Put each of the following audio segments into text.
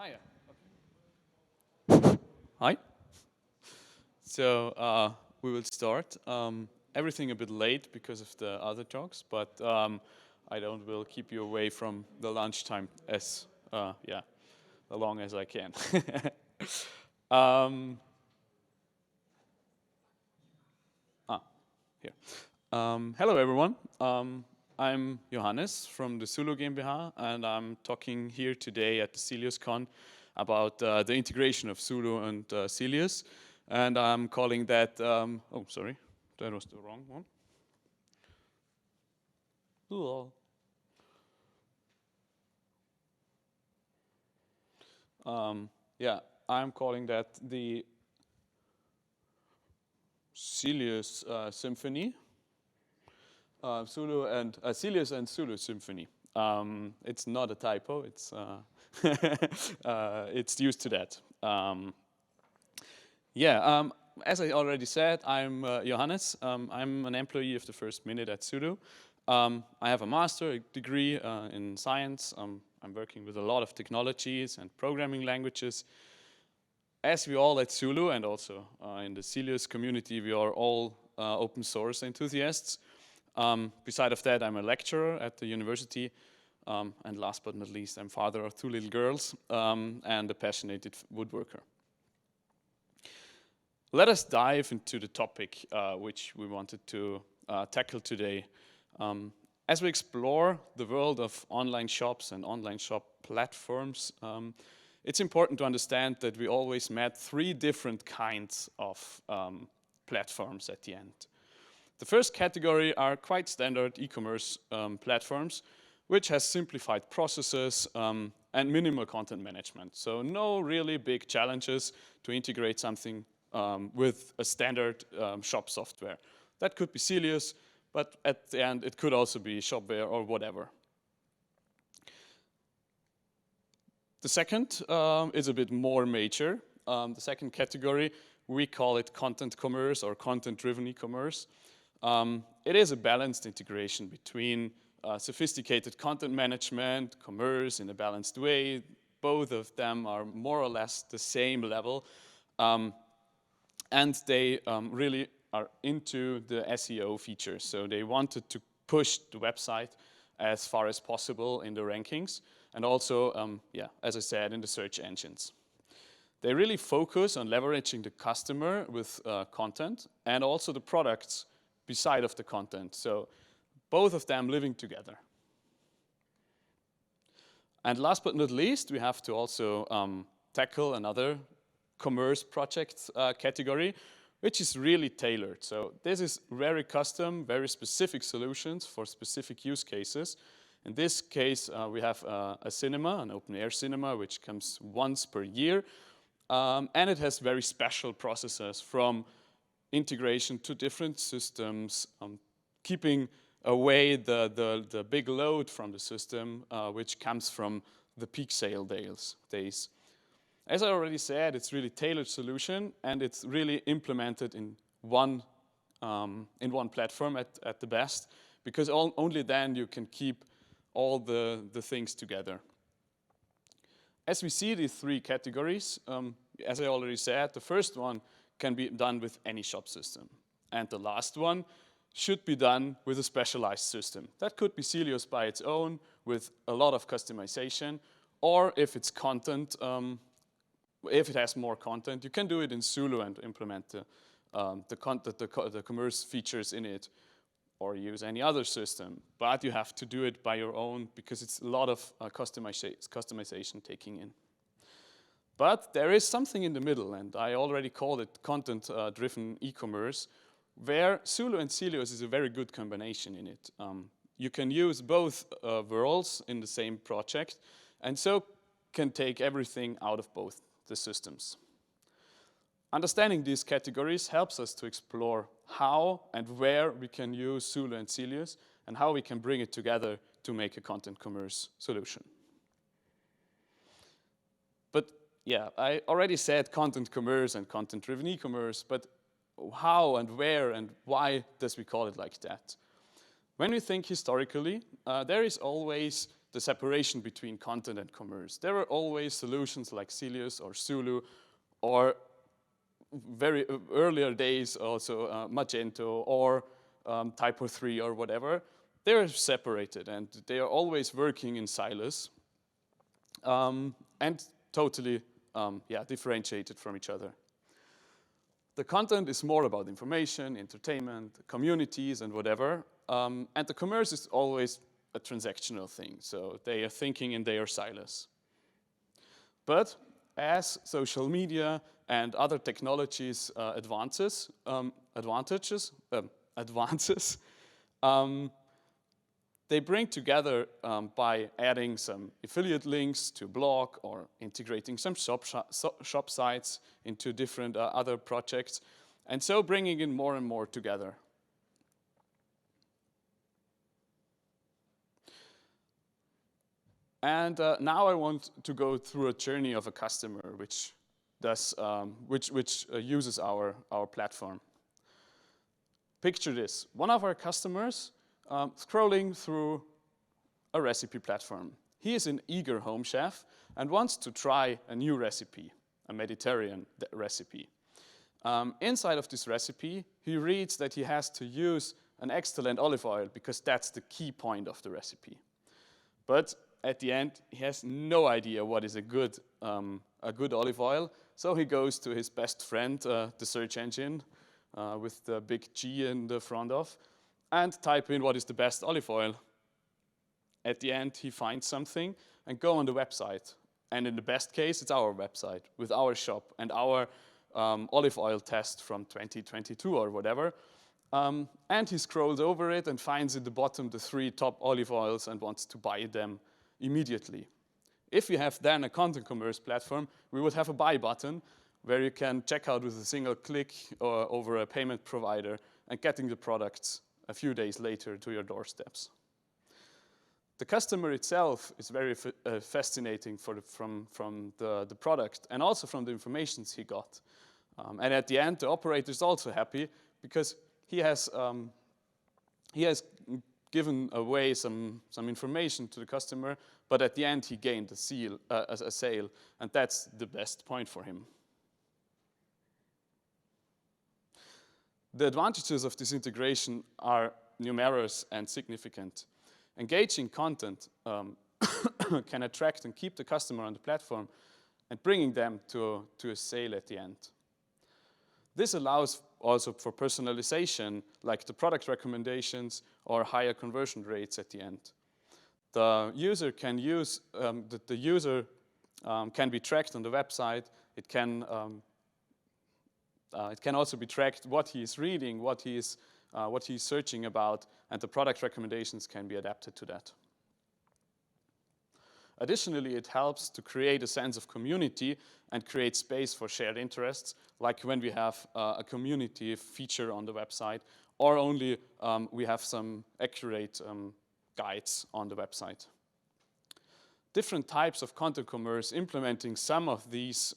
Yeah. Okay. Hi. So we will start. Everything a bit late because of the other talks, but I don't will keep you away from the lunchtime as long as I can. um, Here. Hello everyone. I'm Johannes from the Sulu GmbH, and I'm talking here today at the SyliusCon about the integration of Sulu and Sylius, and I'm calling that. Oh, sorry, that was the wrong one. Yeah, I'm calling that the Sylius Symphony. Sylius and Sulu Symphony. It's not a typo. It's it's used to that. As I already said, I'm Johannes. I'm an employee of the first minute at Sulu. I have a master degree in science. I'm working with a lot of technologies and programming languages. As we all at Sulu and also in the Sylius community, we are all open source enthusiasts. Beside of that, I'm a lecturer at the university. And last but not least, I'm father of 2 little girls and a passionate woodworker. Let us dive into the topic which we wanted to tackle today. As we explore the world of online shops and online shop platforms, it's important to understand that we always met 3 different kinds of platforms at the end. The first category are quite standard e-commerce platforms, which has simplified processes and minimal content management. So no really big challenges to integrate something with a standard shop software. That could be Sylius, but at the end it could also be Shopware or whatever. The second is a bit more major. The second category, we call it content commerce or content-driven e-commerce. It is a balanced integration between sophisticated content management, commerce in a balanced way. Both of them are more or less the same level. And they really are into the SEO features. So they wanted to push the website as far as possible in the rankings. And also, as I said, in the search engines. They really focus on leveraging the customer with content and also the products beside of the content. So both of them living together. And last but not least, we have to also tackle another commerce project category, which is really tailored. So this is very custom, very specific solutions for specific use cases. In this case, we have a cinema, an open-air cinema, which comes once per year. And it has very special processes from integration to different systems, keeping away the big load from the system, which comes from the peak sale days. As I already said, it's really tailored solution, and it's really implemented in one platform at the best, because only then you can keep all the things together. As we see these 3 categories, as I already said, the first one can be done with any shop system. And the last one should be done with a specialized system. That could be Sylius by its own with a lot of customization, or if it's content, if it has more content, you can do it in Sulu and implement the commerce features in it, or use any other system. But you have to do it by your own because it's a lot of customization taking in. But there is something in the middle, and I already called it content-driven e-commerce, where Sulu and Sylius is a very good combination in it. You can use both worlds in the same project, and so can take everything out of both the systems. Understanding these categories helps us to explore how and where we can use Sulu and Sylius, and how we can bring it together to make a content commerce solution. But yeah, I already said content commerce and content-driven e-commerce, but how and where and why does we call it like that? When we think historically, there is always the separation between content and commerce. There were always solutions like Sylius or Sulu, or very earlier days also Magento or Typo 3 or whatever. They're separated and they are always working in silos and totally differentiated from each other. The content is more about information, entertainment, communities and whatever. And the commerce is always a transactional thing. So they are thinking in their silos. But as social media and other technologies advances, they bring together by adding some affiliate links to blog or integrating some shop sites into different other projects, and so bringing in more and more together. And now I want to go through a journey of a customer which uses our platform. Picture this: one of our customers scrolling through a recipe platform. He is an eager home chef and wants to try a new recipe, a Mediterranean recipe. Inside of this recipe, he reads that he has to use an excellent olive oil because that's the key point of the recipe. But at the end, he has no idea what is a good olive oil, so he goes to his best friend, the search engine, with the big G in the front of, and type in what is the best olive oil. At the end, he finds something and go on the website. And in the best case, it's our website with our shop and our olive oil test from 2022 or whatever. And he scrolls over it and finds at the bottom the 3 top olive oils and wants to buy them immediately. If you have then a content commerce platform, we would have a buy button where you can check out with a single click or over a payment provider and getting the products a few days later to your doorsteps. The customer itself is very fascinating from the product and also from the information he got. And at the end, the operator is also happy because he has given away some information to the customer, but at the end he gained a sale, and that's the best point for him. The advantages of this integration are numerous and significant. Engaging content can attract and keep the customer on the platform and bringing them to a sale at the end. This allows also for personalization, like the product recommendations or higher conversion rates at the end. The user can can be tracked on the website. It can also be tracked what he is reading, what he is searching about, and the product recommendations can be adapted to that. Additionally, it helps to create a sense of community and create space for shared interests, like when we have a community feature on the website, or only we have some accurate guides on the website. Different types of content commerce implementing some of these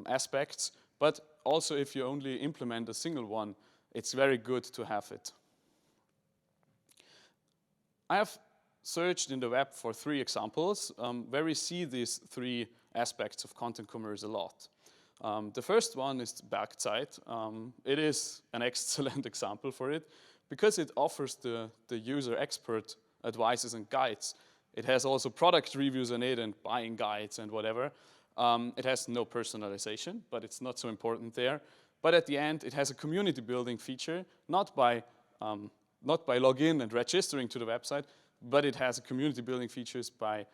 aspects, but also if you only implement a single one, it's very good to have it. I have searched in the web for 3 examples where we see these 3 aspects of content commerce a lot. The first one is Bergzeit. It is an excellent example for it because it offers the user expert advices and guides. It has also product reviews on it and buying guides and whatever. It has no personalization, but it's not so important there. But at the end, it has a community building feature, not by login and registering to the website, but it has a community building features by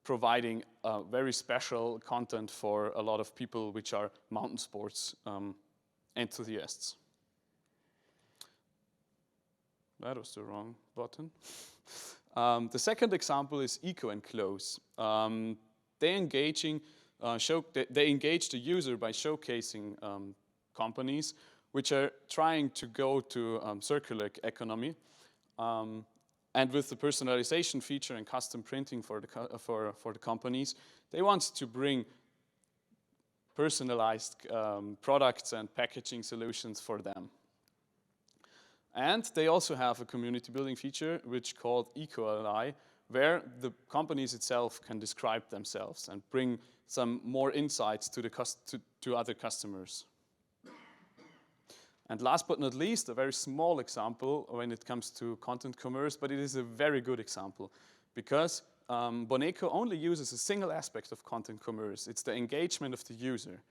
providing very special content for a lot of people which are mountain sports enthusiasts. That was the wrong button. The second example is Eco and Close. They engage the user by showcasing companies which are trying to go to circular economy. And with the personalization feature and custom printing for the companies, they want to bring personalized products and packaging solutions for them. And they also have a community building feature which called Eco Ally, where the companies itself can describe themselves and bring some more insights to, to other customers. And last but not least, a very small example when it comes to content commerce, but it is a very good example because Boneco only uses a single aspect of content commerce. It's the engagement of the user.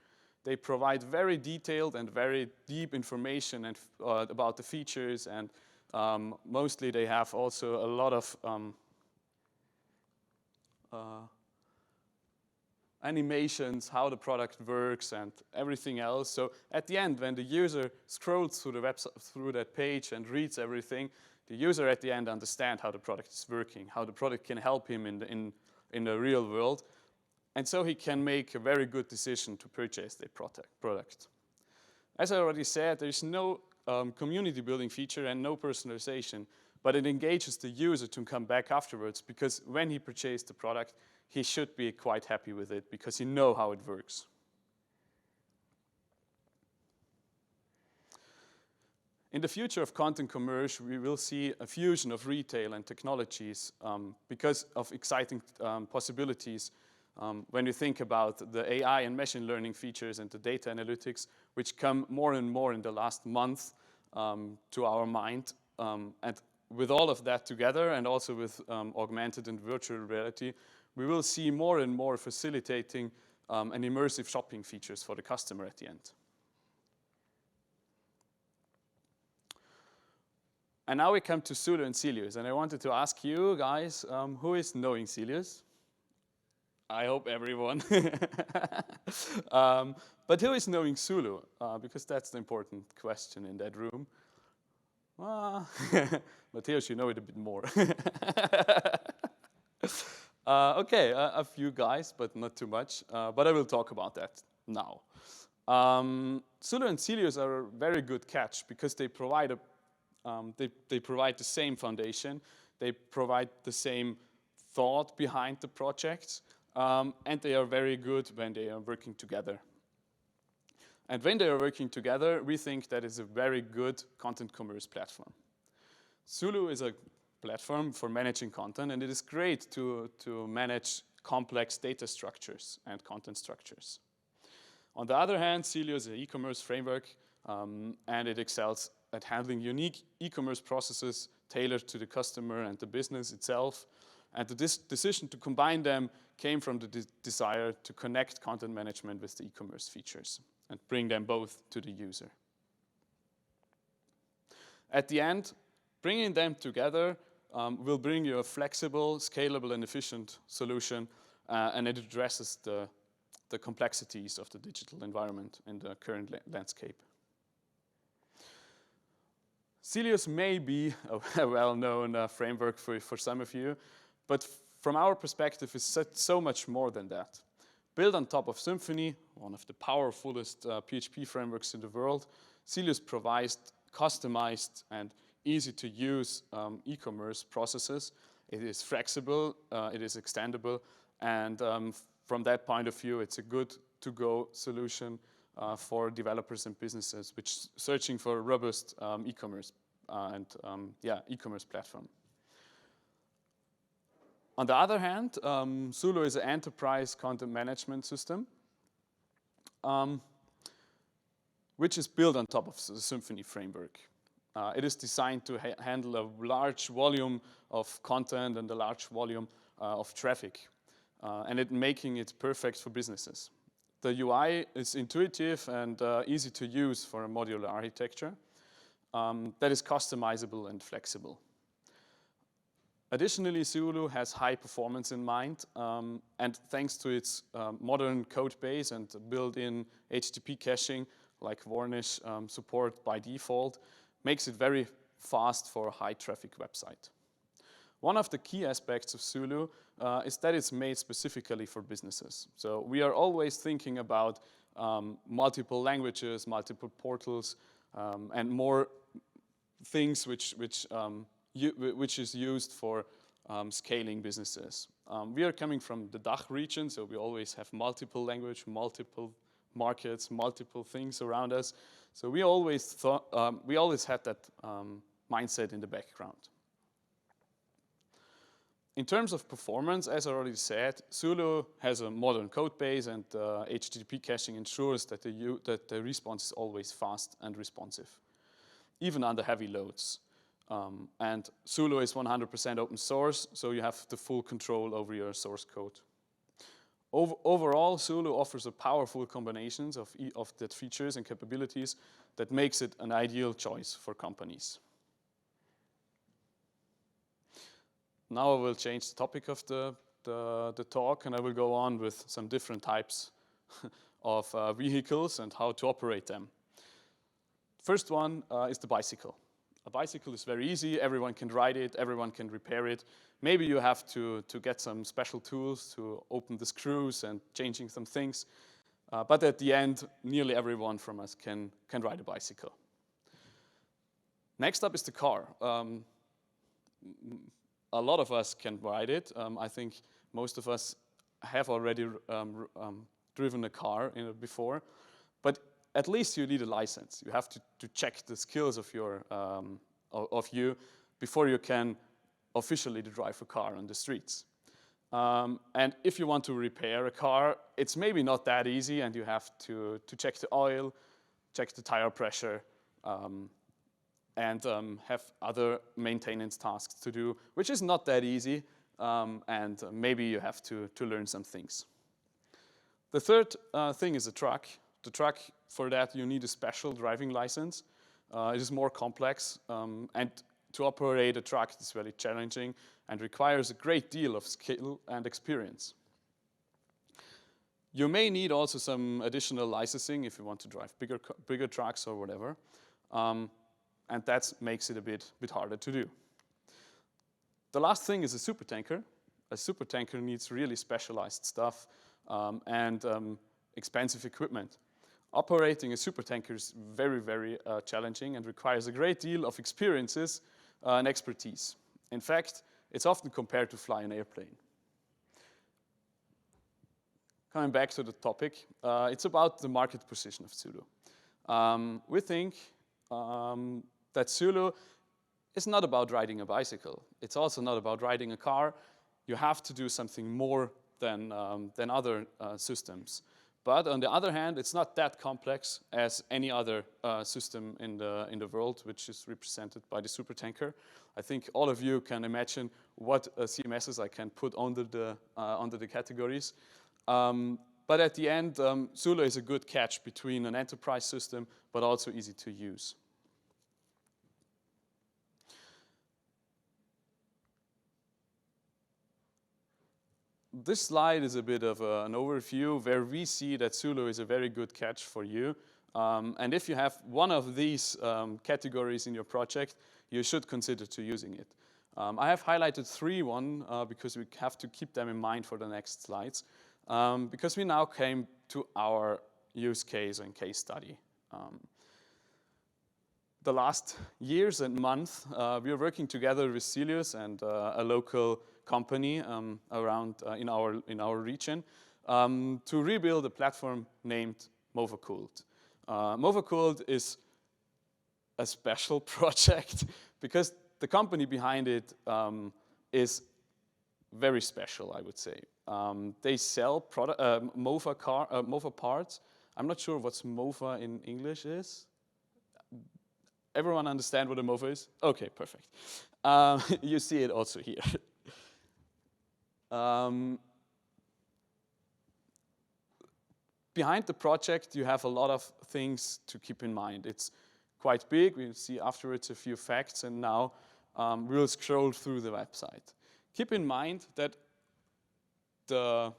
They provide very detailed and very deep information and, about the features, and mostly they have also a lot of animations, how the product works and everything else. So at the end, when the user scrolls through the website, through that page and reads everything, the user at the end understands how the product is working, how the product can help him in the real world. And so he can make a very good decision to purchase the product. As I already said, there is no community building feature and no personalization, but it engages the user to come back afterwards, because when he purchased the product, he should be quite happy with it because he knows how it works. In the future of content commerce, we will see a fusion of retail and technologies because of exciting possibilities. When you think about the AI and machine learning features and the data analytics, which come more and more in the last month to our mind. And with all of that together, and also with augmented and virtual reality, we will see more and more facilitating and immersive shopping features for the customer at the end. And now we come to Sulu and Sylius, and I wanted to ask you guys, who is knowing Sylius? I hope everyone. But who is knowing Sulu? Because that's the important question in that room. Matthias, you know it a bit more. Okay, a few guys, but not too much. But I will talk about that now. Sulu and Sylius are a very good catch because they provide they provide the same foundation. They provide the same thought behind the projects. And they are very good when they are working together. And when they are working together, we think that is a very good content commerce platform. Sulu is a platform for managing content, and it is great to manage complex data structures and content structures. On the other hand, Sylius is an e-commerce framework, and it excels at handling unique e-commerce processes tailored to the customer and the business itself. And the decision to combine them came from the desire to connect content management with the e-commerce features and bring them both to the user. At the end, bringing them together will bring you a flexible, scalable, and efficient solution, and it addresses the complexities of the digital environment in the current landscape. Sylius may be a well-known framework for some of you, but from our perspective, it's so much more than that. Built on top of Symfony, one of the powerfulest PHP frameworks in the world, Sylius provides customized and easy-to-use e-commerce processes. It is flexible, it is extendable, and from that point of view, it's a good to-go solution for developers and businesses which searching for a robust e-commerce e-commerce platform. On the other hand, Sulu is an enterprise content management system, which is built on top of the Symfony framework. It is designed to handle a large volume of content and a large volume of traffic, and making it perfect for businesses. The UI is intuitive and easy to use for a modular architecture that is customizable and flexible. Additionally, Sulu has high performance in mind, and thanks to its modern code base and built-in HTTP caching, like Varnish support by default, makes it very fast for a high-traffic website. One of the key aspects of Sulu is that it's made specifically for businesses. So we are always thinking about multiple languages, multiple portals, and more things which is used for scaling businesses. We are coming from the DACH region, so we always have multiple language, multiple markets, multiple things around us. So we always had that mindset in the background. In terms of performance, as I already said, Sulu has a modern code base, and HTTP caching ensures that the response is always fast and responsive, even under heavy loads. And Sulu is 100% open source, so you have the full control over your source code. Overall, Sulu offers a powerful combinations of the features and capabilities that makes it an ideal choice for companies. Now I will change the topic of the talk, and I will go on with some different types of vehicles and how to operate them. First one is the bicycle. A bicycle is very easy. Everyone can ride it. Everyone can repair it. Maybe you have to get some special tools to open the screws and changing some things. But at the end, nearly everyone from us can ride a bicycle. Next up is the car. A lot of us can ride it. I think most of us have already driven a car before. But at least you need a license. You have to check the skills of you before you can officially drive a car on the streets. And if you want to repair a car, it's maybe not that easy, and you have to check the oil, check the tire pressure, and have other maintenance tasks to do, which is not that easy, and maybe you have to learn some things. The third thing is the truck. The truck, for that, you need a special driving license. It is more complex, and to operate a truck is very challenging and requires a great deal of skill and experience. You may need also some additional licensing if you want to drive bigger trucks or whatever, and that makes it a bit harder to do. The last thing is a supertanker. A supertanker needs really specialized stuff and expensive equipment. Operating a supertanker is very, very challenging and requires a great deal of experiences and expertise. In fact, it's often compared to fly an airplane. Coming back to the topic, it's about the market position of Sulu. We think that Sulu is not about riding a bicycle. It's also not about riding a car. You have to do something more than other systems. But on the other hand, it's not that complex as any other system in the world, which is represented by the supertanker. I think all of you can imagine what CMSs I can put under the categories. But at the end, Sulu is a good catch between an enterprise system, but also easy to use. This slide is a bit of an overview where we see that Sulu is a very good catch for you. And if you have one of these categories in your project, you should consider to using it. I have highlighted one because we have to keep them in mind for the next slides. Because we now came to our use case and case study. The last years and months, we are working together with Sylius and a local company around in our region to rebuild a platform named Moped. Moped is a special project because the company behind it is very special, I would say. They sell Mofa parts. I'm not sure what Mofa in English is. Everyone understand what a Mofa is? Okay, perfect. You see it also here. Behind the project, you have a lot of things to keep in mind. It's quite big. We'll see afterwards a few facts, and now we'll scroll through the website. Keep in mind that the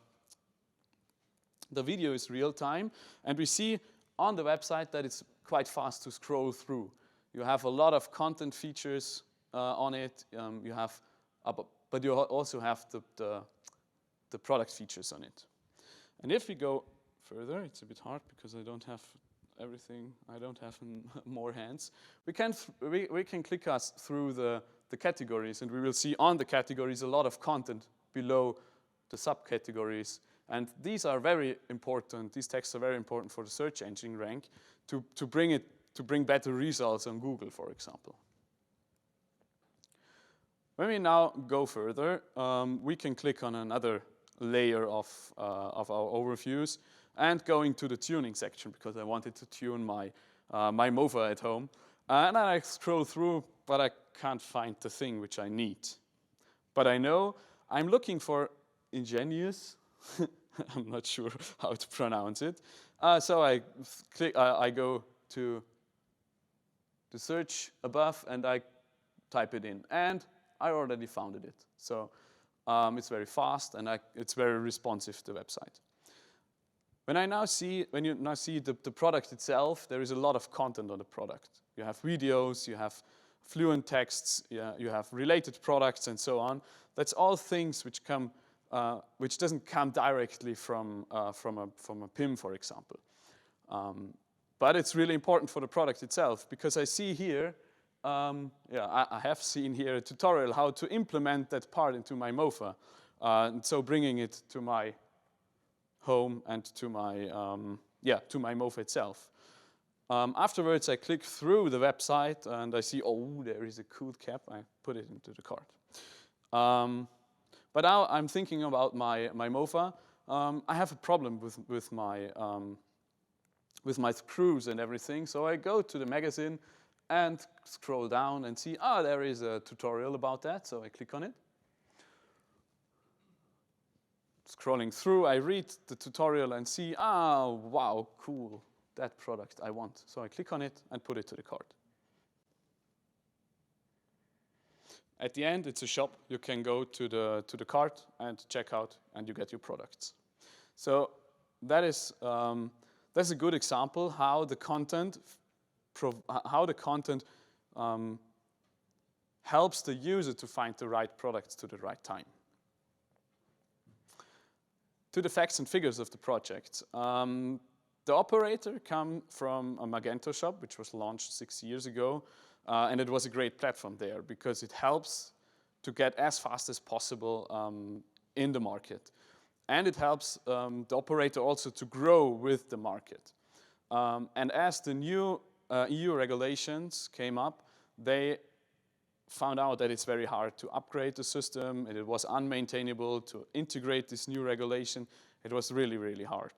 video is real time, and we see on the website that it's quite fast to scroll through. You have a lot of content features on it. But you also have the product features on it. And if we go further, it's a bit hard because I don't have everything. I don't have more hands. We can click us through the categories, and we will see on the categories a lot of content below the subcategories. And these are very important. These texts are very important for the search engine rank to bring better results on Google, for example. When we now go further, we can click on another layer of our overviews and go into the tuning section because I wanted to tune my Moped at home. And I scroll through, but I can't find the thing which I need. But I know I'm looking for ingenious. I'm not sure how to pronounce it. So I go to the search above and I type it in. And I already found it. So it's very fast and it's very responsive to the website. When you now see the product itself, there is a lot of content on the product. You have videos, you have fluent texts, you have related products and so on. That's all things which doesn't come directly from a PIM, for example. But it's really important for the product itself because I see here, I have seen here a tutorial how to implement that part into my Moped. And so bringing it to my home and to my Moped itself. Afterwards, I click through the website and I see, oh, there is a cool cap. I put it into the cart. But now I'm thinking about my Moped. I have a problem with my screws and everything. So I go to the magazine and scroll down and see, there is a tutorial about that. So I click on it. Scrolling through, I read the tutorial and see, wow, cool, that product I want. So I click on it and put it to the cart. At the end, it's a shop. You can go to the cart and check out, and you get your products. So that's a good example how the content helps the user to find the right products to the right time. To the facts and figures of the project. The operator came from a Magento shop, which was launched 6 years ago. And it was a great platform there because it helps to get as fast as possible in the market. And it helps the operator also to grow with the market. And as the new EU regulations came up, they found out that it's very hard to upgrade the system, and it was unmaintainable to integrate this new regulation. It was really, really hard.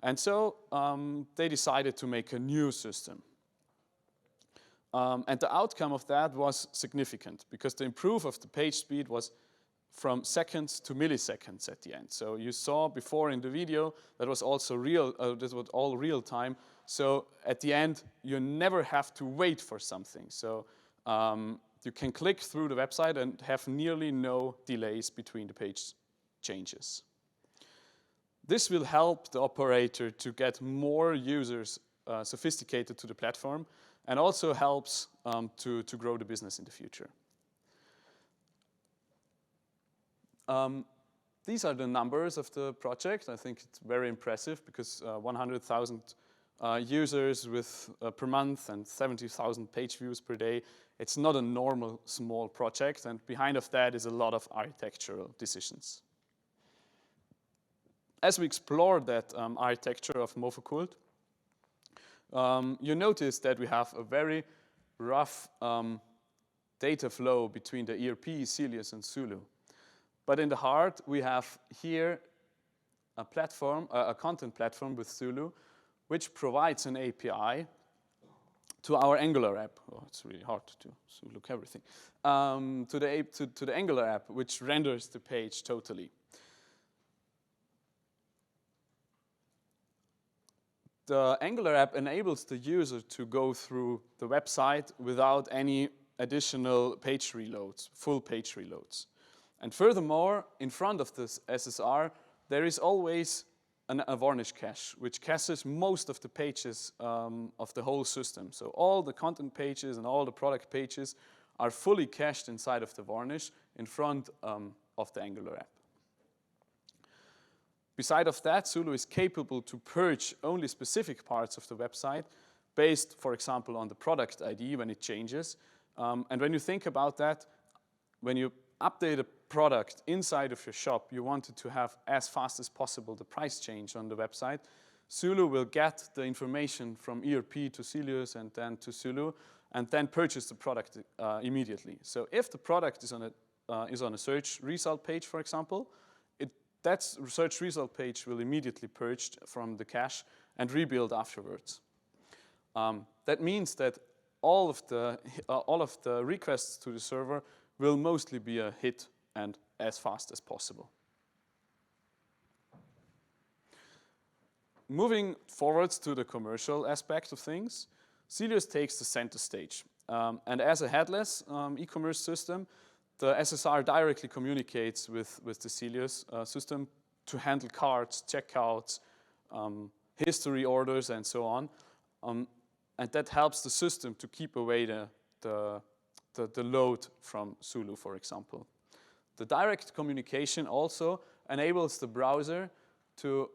And so they decided to make a new system. And the outcome of that was significant because the improve of the page speed was from seconds to milliseconds at the end. So you saw before in the video that was also real. This was all real time. So at the end, you never have to wait for something. So you can click through the website and have nearly no delays between the page changes. This will help the operator to get more users sophisticated to the platform and also helps to grow the business in the future. These are the numbers of the project. I think it's very impressive because 100,000 users per month and 70,000 page views per day. It's not a normal small project, and behind of that is a lot of architectural decisions. As we explore that architecture of Moped, you notice that we have a very rough data flow between the ERP, Sylius, and Sulu. But in the heart, we have here a platform, a content platform with Sulu, which provides an API to our Angular app. Oh, it's really hard to look everything. To the Angular app, which renders the page totally. The Angular app enables the user to go through the website without any additional page reloads, full page reloads. And furthermore, in front of this SSR, there is always a varnish cache, which caches most of the pages of the whole system. So all the content pages and all the product pages are fully cached inside of the varnish in front of the Angular app. Beside of that, Sulu is capable to purge only specific parts of the website based, for example, on the product ID when it changes. And when you think about that, when you update a product inside of your shop, you want it to have as fast as possible the price change on the website. Sulu will get the information from ERP to Sylius and then to Sulu and then purchase the product immediately. So if the product is on a search result page, for example, that search result page will immediately purged from the cache and rebuild afterwards. That means that all of the requests to the server will mostly be a hit and as fast as possible. Moving forwards to the commercial aspect of things, Sylius takes the center stage. And as a headless e-commerce system, the SSR directly communicates with the Sylius system to handle carts, checkouts, history orders, and so on. And that helps the system to keep away the load from Sulu, for example. The direct communication also enables the browser to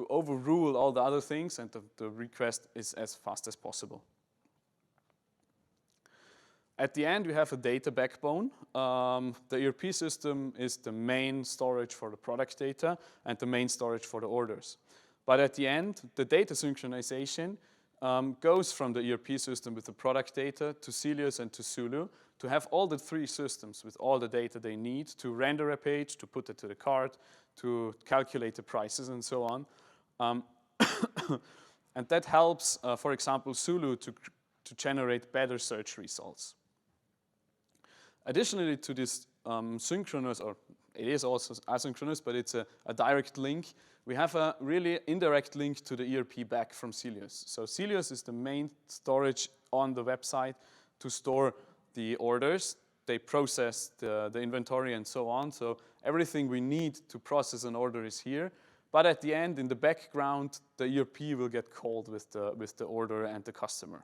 overrule all the other things, and the request is as fast as possible. At the end, we have a data backbone. The ERP system is the main storage for the product data and the main storage for the orders. But at the end, the data synchronization goes from the ERP system with the product data to Sylius and to Sulu to have all the three systems with all the data they need to render a page, to put it to the cart, to calculate the prices and so on. And that helps, for example, Sulu to generate better search results. Additionally to this synchronous, or it is also asynchronous, but it's a direct link, we have a really indirect link to the ERP back from Sylius. So Sylius is the main storage on the website to store the orders. They process the inventory and so on. So everything we need to process an order is here. But at the end, in the background, the ERP will get called with the order and the customer.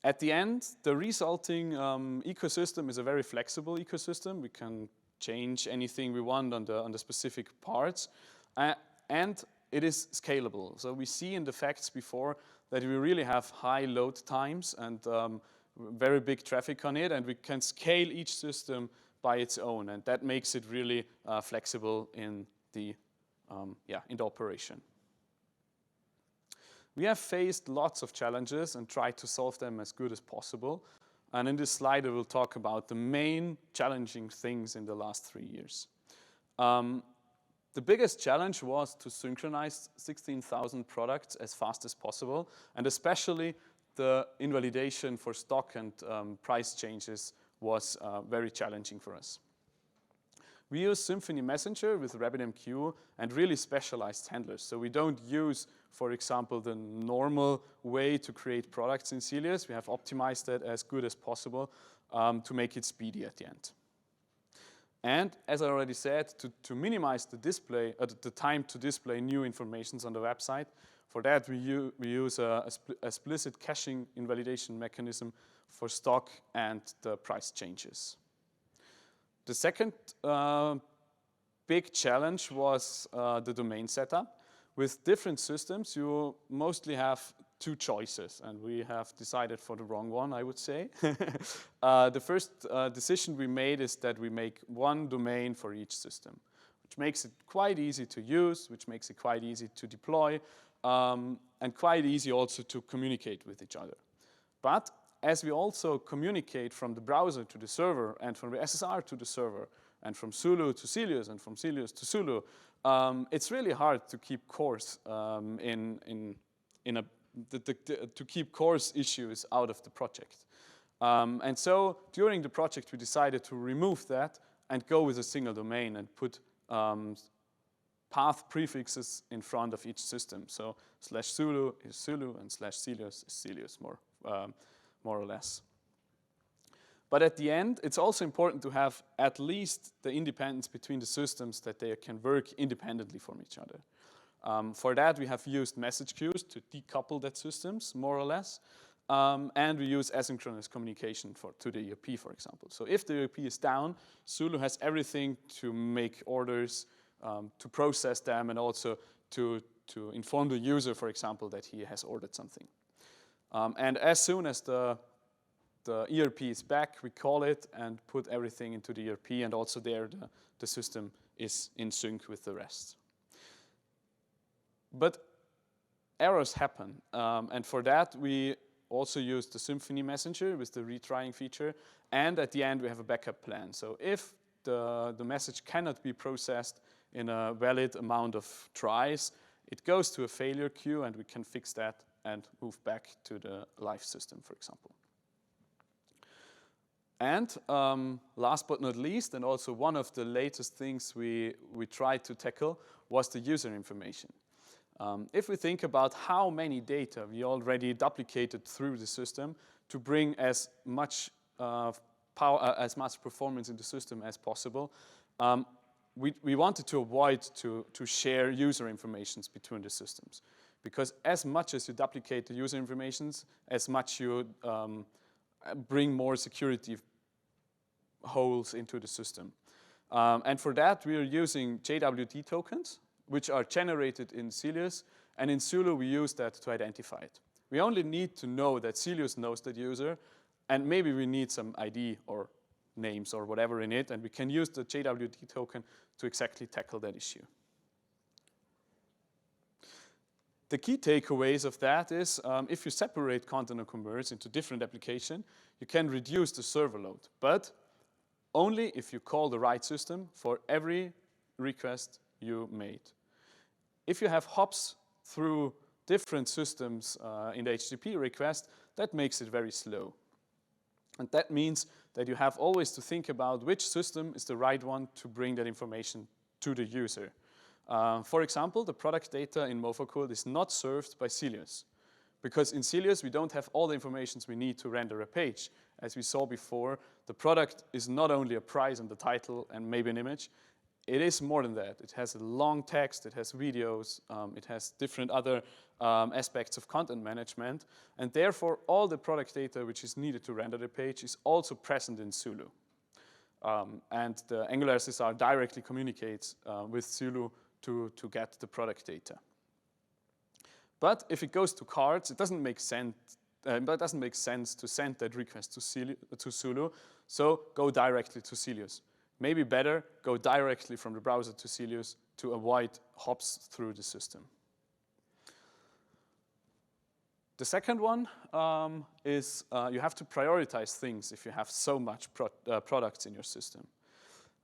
At the end, the resulting ecosystem is a very flexible ecosystem. We can change anything we want on the specific parts. And it is scalable. So we see in the facts before that we really have high load times and very big traffic on it, and we can scale each system by its own, and that makes it really flexible in the operation. We have faced lots of challenges and tried to solve them as good as possible. And in this slide, I will talk about the main challenging things in the last 3 years. The biggest challenge was to synchronize 16,000 products as fast as possible, and especially the invalidation for stock and price changes was very challenging for us. We use Symfony Messenger with RabbitMQ and really specialized handlers. So we don't use, for example, the normal way to create products in Sylius. We have optimized that as good as possible to make it speedy at the end. And as I already said, to minimize the display, the time to display new information on the website, for that we use a explicit caching invalidation mechanism for stock and the price changes. The second big challenge was the domain setup. With different systems, you mostly have two choices, and we have decided for the wrong one, I would say. The first decision we made is that we make one domain for each system, which makes it quite easy to use, which makes it quite easy to deploy, and quite easy also to communicate with each other. But as we also communicate from the browser to the server, and from the SSR to the server, and from Sulu to Sylius, and from Sylius to Sulu, it's really hard to keep course to keep course issues out of the project. And so during the project, we decided to remove that and go with a single domain and put path prefixes in front of each system. So /Sulu is Sulu and /Sylius is Sylius, more or less. But at the end, it's also important to have at least the independence between the systems, that they can work independently from each other. For that, we have used message queues to decouple that systems, more or less. And we use asynchronous communication to the ERP, for example. So if the ERP is down, Sulu has everything to make orders, to process them, and also to inform the user, for example, that he has ordered something. And as soon as the ERP is back, we call it and put everything into the ERP, and also there the system is in sync with the rest. But errors happen. And for that, we also use the Symfony messenger with the retrying feature. And at the end, we have a backup plan. So if the message cannot be processed in a valid amount of tries, it goes to a failure queue, and we can fix that and move back to the live system, for example. And last but not least, and also one of the latest things we tried to tackle was the user information. If we think about how many data we already duplicated through the system to bring as much power, as much performance in the system as possible, we wanted to avoid to share user informations between the systems. Because as much as you duplicate the user informations, as much you bring more security holes into the system. And for that, we are using JWT tokens, which are generated in Sylius. And in Sulu, we use that to identify it. We only need to know that Sylius knows that user, and maybe we need some ID or names or whatever in it, and we can use the JWT token to exactly tackle that issue. The key takeaways of that is if you separate content and commerce into different applications, you can reduce the server load, but only if you call the right system for every request you made. If you have hops through different systems in the HTTP request, that makes it very slow. And that means that you have always to think about which system is the right one to bring that information to the user. For example, the product data in Moped is not served by Sylius, because in Sylius we don't have all the information we need to render a page. As we saw before, the product is not only a price and the title and maybe an image. It is more than that. It has a long text, it has videos, it has different other aspects of content management, and therefore all the product data which is needed to render the page is also present in Sulu. And the Angular SSR directly communicates with Sulu to get the product data. But if it goes to cards, it doesn't make sense. But it doesn't make sense to send that request to Sulu, so go directly to Sylius. Maybe better, go directly from the browser to Sylius to avoid hops through the system. The second one is you have to prioritize things if you have so much products in your system.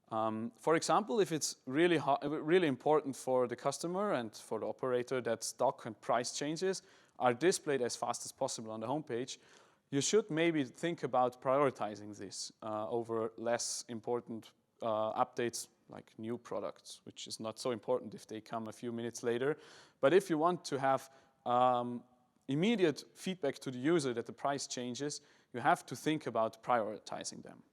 For example, if it's really important for the customer and for the operator that stock and price changes are displayed as fast as possible on the homepage, you should maybe think about prioritizing this over less important updates like new products, which is not so important if they come a few minutes later. But if you want to have immediate feedback to the user that the price changes, you have to think about prioritizing them.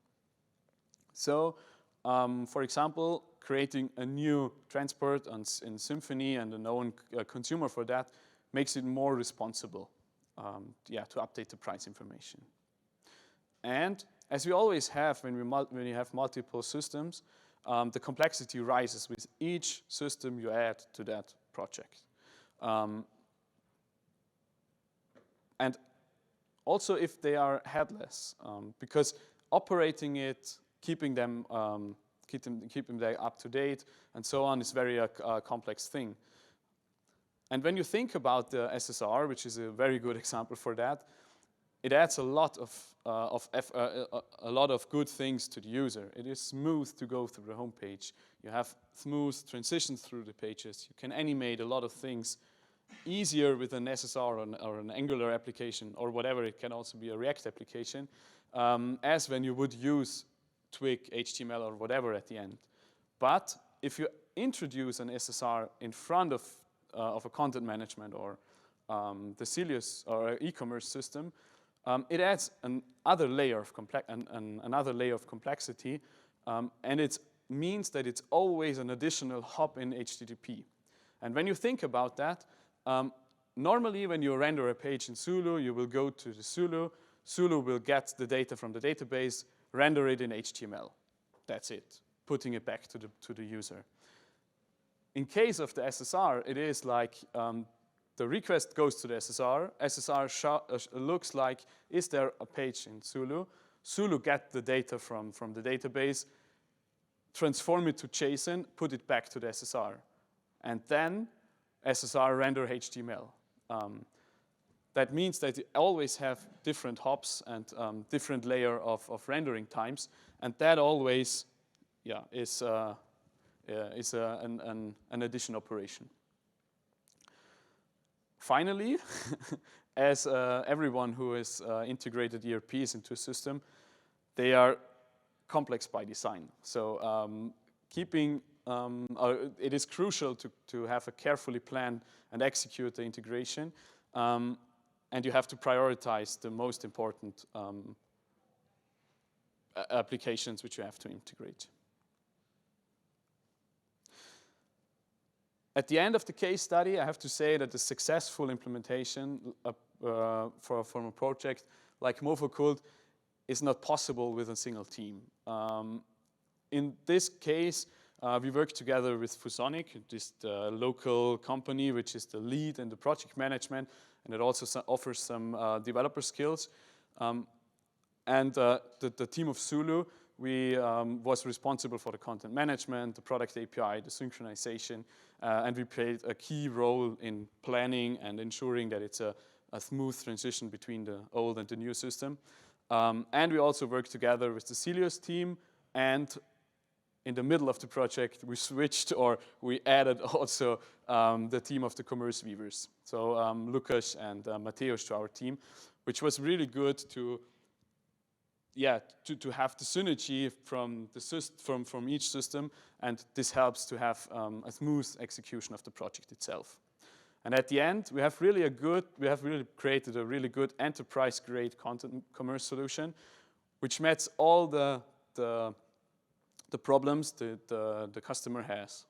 So, for example, creating a new transport in Symfony and a known consumer for that makes it more responsible to update the price information. And as we always have when you have multiple systems, the complexity rises with each system you add to that project. And also if they are headless, because operating it, keeping them up to date, and so on is very complex thing. And when you think about the SSR, which is a very good example for that, it adds a lot of good things to the user. It is smooth to go through the homepage. You have smooth transitions through the pages. You can animate a lot of things easier with an SSR or an Angular application or whatever. It can also be a React application, as when you would use Twig, HTML, or whatever at the end. But if you introduce an SSR in front of a content management or the Sylius or e-commerce system, it adds another layer of complexity, and it means that it's always an additional hop in HTTP. And when you think about that, normally when you render a page in Sulu, you will go to the Sulu. Sulu will get the data from the database, render it in HTML. That's it, putting it back to the user. In case of the SSR, it is like the request goes to the SSR. SSR looks like, is there a page in Sulu? Sulu get the data from the database, transform it to JSON, put it back to the SSR. And then SSR render HTML. that means that you always have different hops and different layer of rendering times, and that always, is an addition operation. Finally, as everyone who has integrated ERPs into a system, they are complex by design. So it is crucial to have a carefully planned and execute the integration, and you have to prioritize the most important applications which you have to integrate. At the end of the case study, I have to say that the successful implementation from a project like Moped is not possible with a single team. In this case, we work together with Fusonic, this local company which is the lead in the project management, and it also offers some developer skills. The team of Sulu, we was responsible for the content management, the product API, the synchronization, and we played a key role in planning and ensuring that it's a smooth transition between the old and the new system. And we also worked together with the Sylius team, and in the middle of the project, we switched, or we added also the team of the commerce weavers. So Lukas and Mateusz to our team, which was really good to have the synergy from each system, and this helps to have a smooth execution of the project itself. And at the end, we have really created a really good enterprise-grade content commerce solution, which meets all the problems the customer has.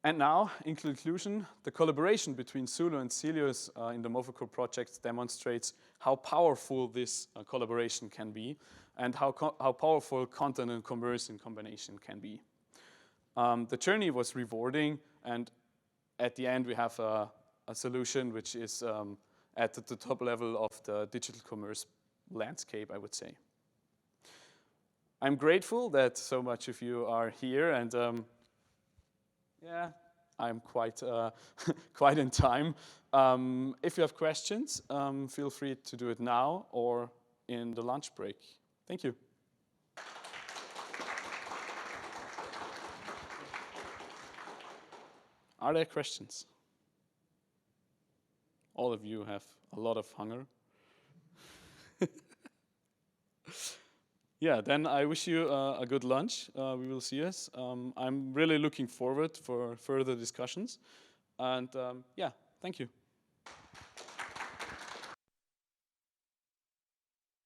And now, in conclusion, the collaboration between Sulu and Sylius in the Moped project demonstrates how powerful this collaboration can be, and how powerful content and commerce in combination can be. The journey was rewarding, and at the end we have a solution which is at the top level of the digital commerce landscape, I would say. I'm grateful that so much of you are here, and I'm quite quite in time. If you have questions, feel free to do it now or in the lunch break. Thank you. Are there questions? All of you have a lot of hunger. Yeah, then I wish you a good lunch. We will see us. I'm really looking forward for further discussions. And thank you.